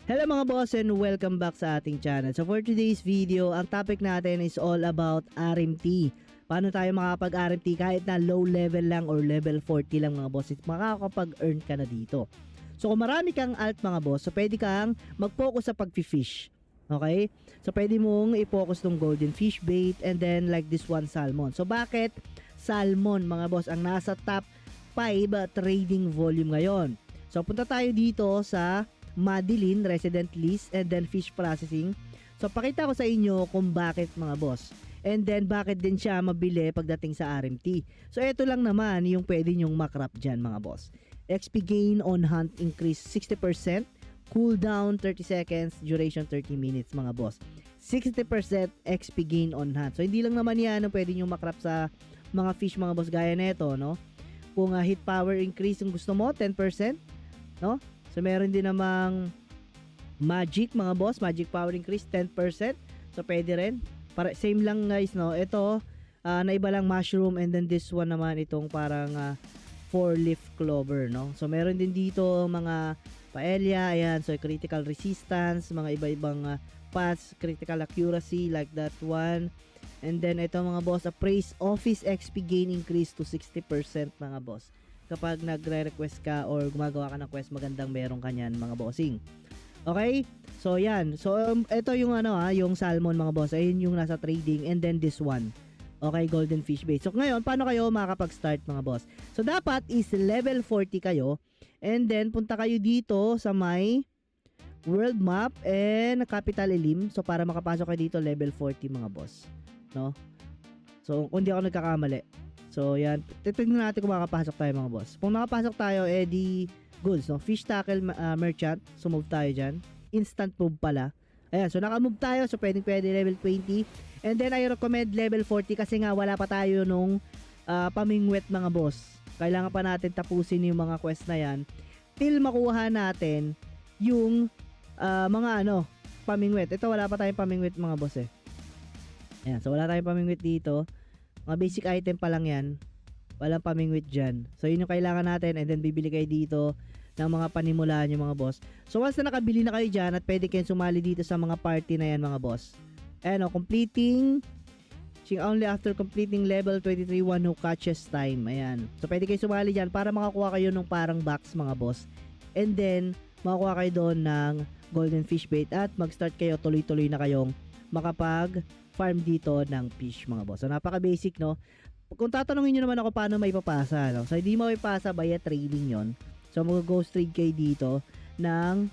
Hello mga boss and welcome back sa ating channel. So for today's video, ang topic natin is all about RMT. Paano tayo makapag-RMT kahit na low level lang or level 40 lang mga boss, makakapag-earn ka na dito. So kung marami kang alt mga boss, so pwede kang mag-focus sa pag-fish. Okay? So pwede mong i-focus tong golden fish bait and then like this one salmon. So bakit salmon mga boss ang nasa top 5 trading volume ngayon? So punta tayo dito sa Madeline Resident List and then fish processing. So pakita ko sa inyo kung bakit mga boss. And then bakit din siya mabili pagdating sa RMT. So ito lang naman yung pwede nyong makrap dyan mga boss. XP gain on hunt increase 60%, cooldown 30 seconds, duration 30 minutes mga boss. 60% XP gain on hunt. So hindi lang naman yan ang pwede nyong makrap sa mga fish mga boss gaya nito, no? Kung hit power increase yung gusto mo 10%, no? So meron din namang magic mga boss, magic power increase 10%. So pwede rin. Para same lang guys, no. Ito naiba lang mushroom and then this one naman itong parang 4-leaf clover, no. So meron din dito mga paella, ayan. So critical resistance, mga iba-ibang paths, critical accuracy like that one. And then ito mga boss, praise office XP gain increase to 60% mga boss. Kapag nagre-request ka or gumagawa ka ng quest, magandang meron kanyan mga bossing. Okay? So yan. So ito yung yung salmon mga boss. Ayun yung nasa trading and then this one. Okay, golden fish bait. So ngayon, paano kayo makakapag-start mga boss? So dapat is level 40 kayo and then punta kayo dito sa may world map and capital elim. So para makapasok kayo dito level 40 mga boss. No? So kung di ako nagkakamali. So yan, titignan natin kung makapasok tayo mga boss. Kung nakapasok tayo, di goods, no? Fish tackle merchant, so move tayo dyan. Instant move pala. Ayan, so naka-move tayo, so pwede level 20. And then I recommend level 40 kasi nga wala pa tayo nung pamingwet mga boss. Kailangan pa natin tapusin yung mga quest na yan till makuha natin yung mga pamingwet. Ito wala pa tayong pamingwet mga boss eh. Ayan, so wala tayong pamingwet dito. Mga basic item pa lang yan. Walang pamingwit dyan. So yun yung kailangan natin and then bibili kayo dito ng mga panimulaan yung mga boss. So once na nakabili na kayo dyan at pwede kayong sumali dito sa mga party na yan mga boss. Ayan completing only after completing level 23 one who catches time. Ayan. So pwede kayo sumali dyan para makakuha kayo ng parang box mga boss. And then makakuha kayo doon ng golden fish bait at mag-start kayo tuloy-tuloy na kayong makapag farm dito ng fish mga boss. So napaka basic no. Kung tatanungin niyo naman ako paano may papasa, no? So hindi mo maipasa via trading 'yon. So mag-ghost trade kayo dito ng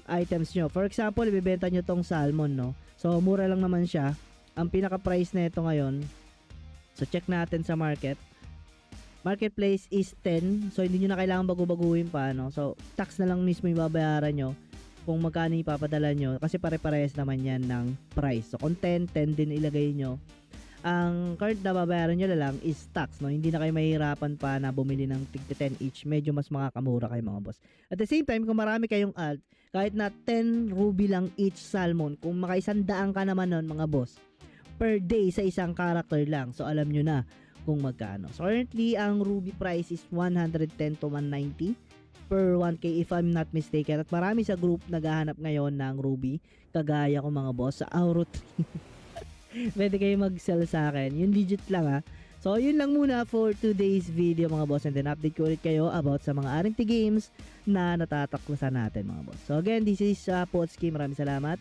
items nyo. For example, ibebenta nyo tong salmon, no? So mura lang naman siya. Ang pinaka price na ito ngayon. So check natin sa market. Marketplace is 10. So hindi niyo na kailangan bago-baguhin pa, no? So tax na lang mismo yung babayaran nyo kung magkano ipapadala nyo kasi pare-parehas naman yan ng price. So kung 10 din ilagay nyo, ang current na babayaran nyo lang is tax, no? Hindi na kayo mahihirapan pa na bumili ng tig 10 each, medyo mas makakamura kayo mga boss. At the same time, kung marami kayong alt, kahit na 10 ruby lang each salmon, kung maka-100 ka naman nun mga boss, per day sa isang character lang, so alam nyo na kung magkano. So currently, ang ruby price is 110 to 190 per 1k if I'm not mistaken. At marami sa group naghahanap ngayon ng ruby kagaya ko mga boss sa Auro 3. Pwede kayo mag-sell sa akin. Yun legit lang ha. So yun lang muna for today's video mga boss, and then update ko ulit kayo about sa mga RMT games na natataklasan natin mga boss. So again, this is Potski. Maraming salamat.